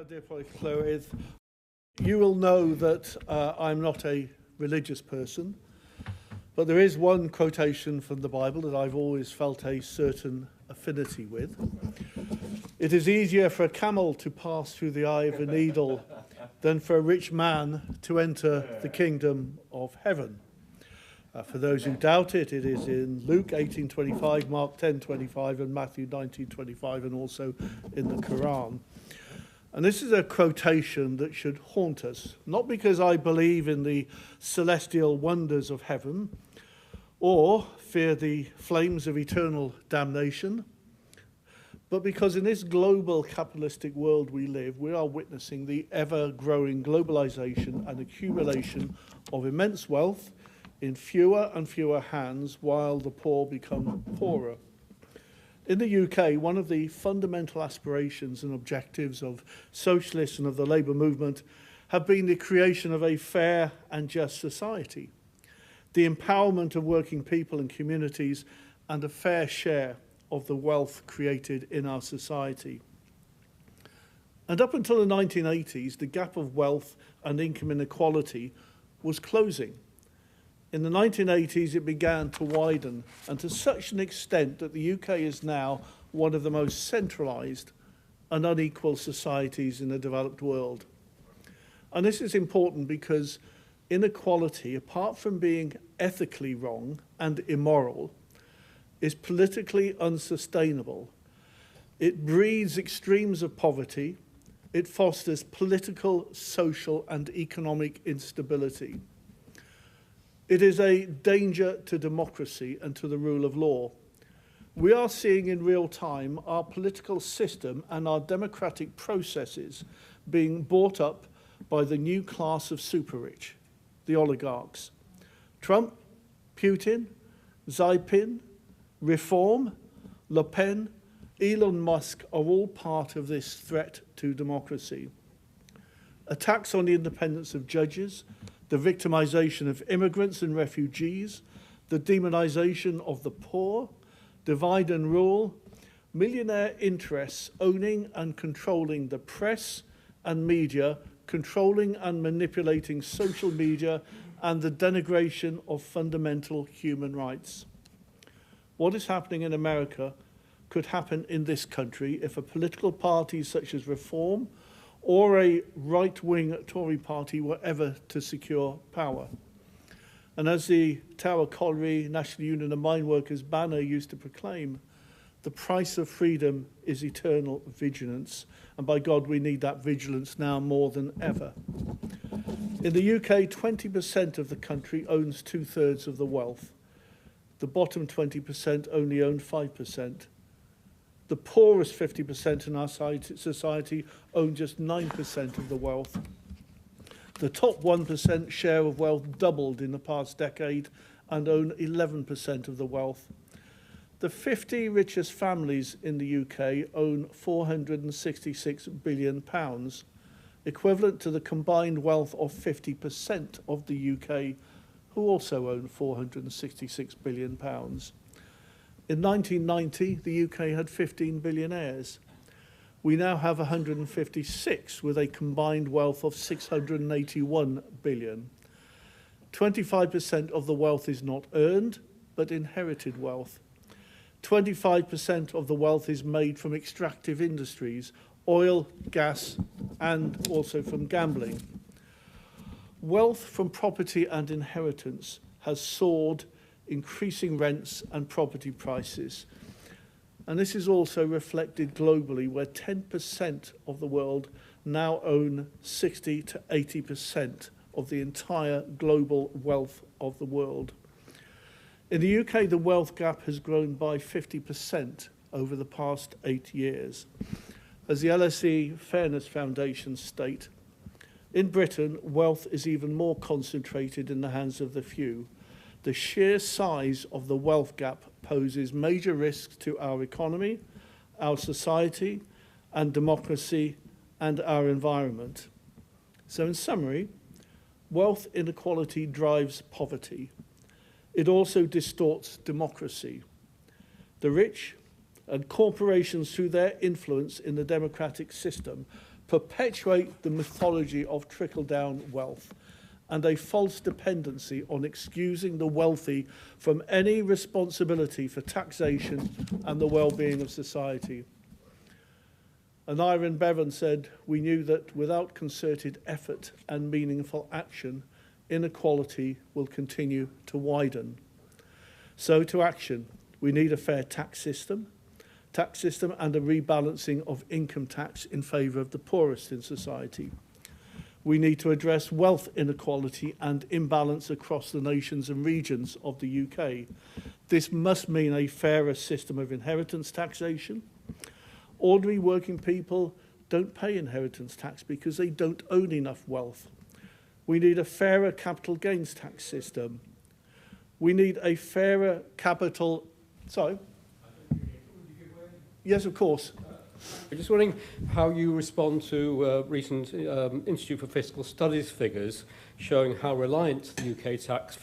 Dear Chloe, you will know that I'm not a religious person, but there is one quotation from the Bible that I've always felt a certain affinity with. It is easier for a camel to pass through the eye of a needle than for a rich man to enter the kingdom of heaven. For those who doubt it, it is in Luke 18:25, Mark 10:25, and Matthew 19:25, and also in the Quran. And this is a quotation that should haunt us, not because I believe in the celestial wonders of heaven or fear the flames of eternal damnation, but because in this global capitalistic world we live, we are witnessing the ever-growing globalization and accumulation of immense wealth in fewer and fewer hands while the poor become poorer. In the UK, one of the fundamental aspirations and objectives of socialists and of the labour movement have been the creation of a fair and just society, the empowerment of working people and communities, and a fair share of the wealth created in our society. And up until the 1980s, the gap of wealth and income inequality was closing. In the 1980s, it began to widen, and to such an extent that the UK is now one of the most centralised and unequal societies in the developed world. And this is important because inequality, apart from being ethically wrong and immoral, is politically unsustainable. It breeds extremes of poverty. It fosters political, social, and economic instability. It is a danger to democracy and to the rule of law. We are seeing in real time our political system and our democratic processes being bought up by the new class of super-rich, the oligarchs. Trump, Putin, Xi, Reform, Le Pen, Elon Musk are all part of this threat to democracy. Attacks on the independence of judges, the victimization of immigrants and refugees, the demonization of the poor, divide and rule, millionaire interests owning and controlling the press and media, controlling and manipulating social media, and the denigration of fundamental human rights. What is happening in America could happen in this country if a political party such as Reform or a right-wing Tory party were ever to secure power. And as the Tower Colliery National Union of Mine Workers banner used to proclaim, the price of freedom is eternal vigilance. And by God, we need that vigilance now more than ever. In the UK, 20% of the country owns 2/3 of the wealth. The bottom 20% only own 5%. The poorest 50% in our society own just 9% of the wealth. The top 1% share of wealth doubled in the past decade and own 11% of the wealth. The 50 richest families in the UK own £466 billion, equivalent to the combined wealth of 50% of the UK, who also own £466 billion. In 1990, the UK had 15 billionaires. We now have 156 with a combined wealth of 681 billion. 25% of the wealth is not earned, but inherited wealth. 25% of the wealth is made from extractive industries, oil, gas, and also from gambling. Wealth from property and inheritance has soared, increasing rents and property prices. And this is also reflected globally, where 10% of the world now own 60 to 80% of the entire global wealth of the world. In the UK, the wealth gap has grown by 50% over the past 8 years. As the LSE Fairness Foundation state, in Britain, wealth is even more concentrated in the hands of the few. The sheer size of the wealth gap poses major risks to our economy, our society, and democracy, and our environment. So in summary, wealth inequality drives poverty. It also distorts democracy. The rich And corporations, through their influence in the democratic system, perpetuate the mythology of trickle-down wealth and a false dependency on excusing the wealthy from any responsibility for taxation and the well-being of society. And Iron Bevan said, "We knew that without concerted effort and meaningful action, inequality will continue to widen." So to action. We need a fair tax system and a rebalancing of income tax in favour of the poorest in society. We need to address wealth inequality and imbalance across the nations and regions of the UK. This must mean a fairer system of inheritance taxation. Ordinary working people don't pay inheritance tax because they don't own enough wealth. We need a fairer capital gains tax system. We need a fairer capital... Sorry? Yes, of course. I'm just wondering how you respond to recent Institute for Fiscal Studies figures showing how reliant the UK tax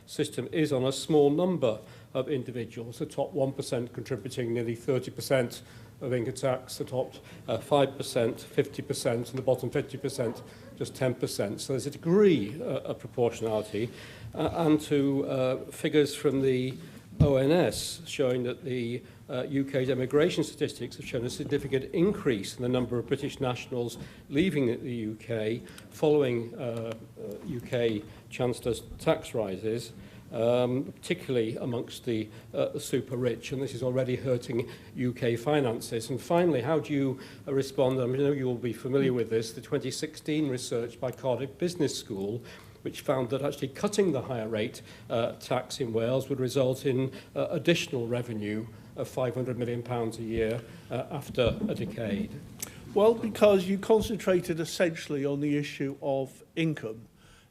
system is on a small number of individuals, the top 1% contributing nearly 30% of income tax, the top 5%, 50%, and the bottom 50%, just 10%. So there's a degree of proportionality. And to figures from the ONS showing that the UK's immigration statistics have shown a significant increase in the number of British nationals leaving the UK following UK Chancellor's tax rises, particularly amongst the super rich, and this is already hurting UK finances. And finally, how do you respond? I know you will be familiar with this, the 2016 research by Cardiff Business School, which found that actually cutting the higher rate tax in Wales would result in additional revenue of £500 million a year after a decade. Well, because you concentrated essentially on the issue of income.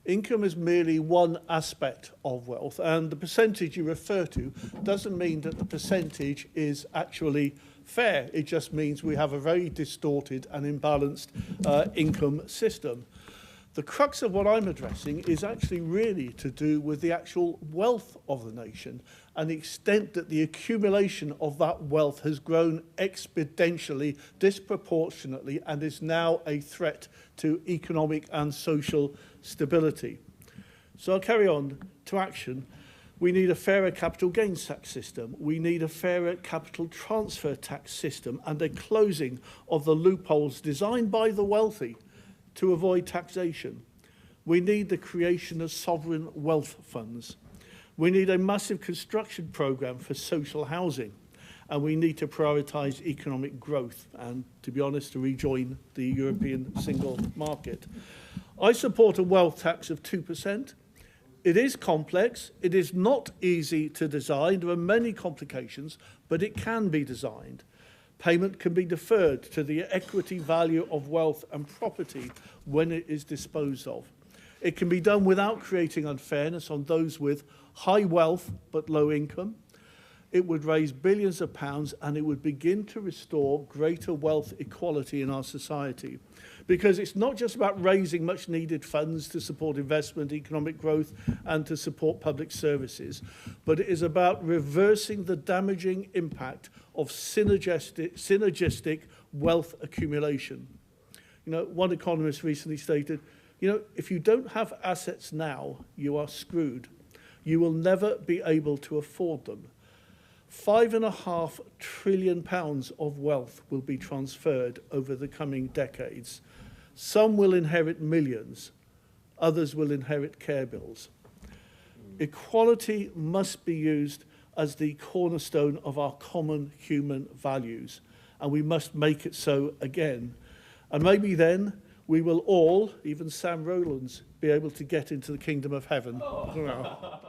Income is merely one aspect of wealth, and the percentage you refer to doesn't mean that the percentage is actually fair. It just means we have a very distorted and imbalanced income system. The crux of what I'm addressing is actually really to do with the actual wealth of the nation and the extent that the accumulation of that wealth has grown exponentially, disproportionately, and is now a threat to economic and social stability. So I'll carry on to action. We need a fairer capital gains tax system. We need a fairer capital transfer tax system and a closing of the loopholes designed by the wealthy to avoid taxation. We need the creation of sovereign wealth funds. We need a massive construction programme for social housing. And we need to prioritise economic growth and, to be honest, to rejoin the European single market. I support a wealth tax of 2%. It is complex. It is not easy to design. There are many complications, but it can be designed. Payment can be deferred to the equity value of wealth and property when it is disposed of. It can be done without creating unfairness on those with high wealth but low income. It would raise billions of pounds and it would begin to restore greater wealth equality in our society. Because it's not just about raising much needed funds to support investment, economic growth, and to support public services, but it is about reversing the damaging impact of synergistic wealth accumulation. You know, one economist recently stated, you know, if you don't have assets now, you are screwed. You will never be able to afford them. £5.5 trillion of wealth will be transferred over the coming decades. Some will inherit millions, others will inherit care bills. Equality must be used as the cornerstone of our common human values, and we must make it so again. And maybe then we will all, even Sam Rowlands, be able to get into the kingdom of heaven. Oh.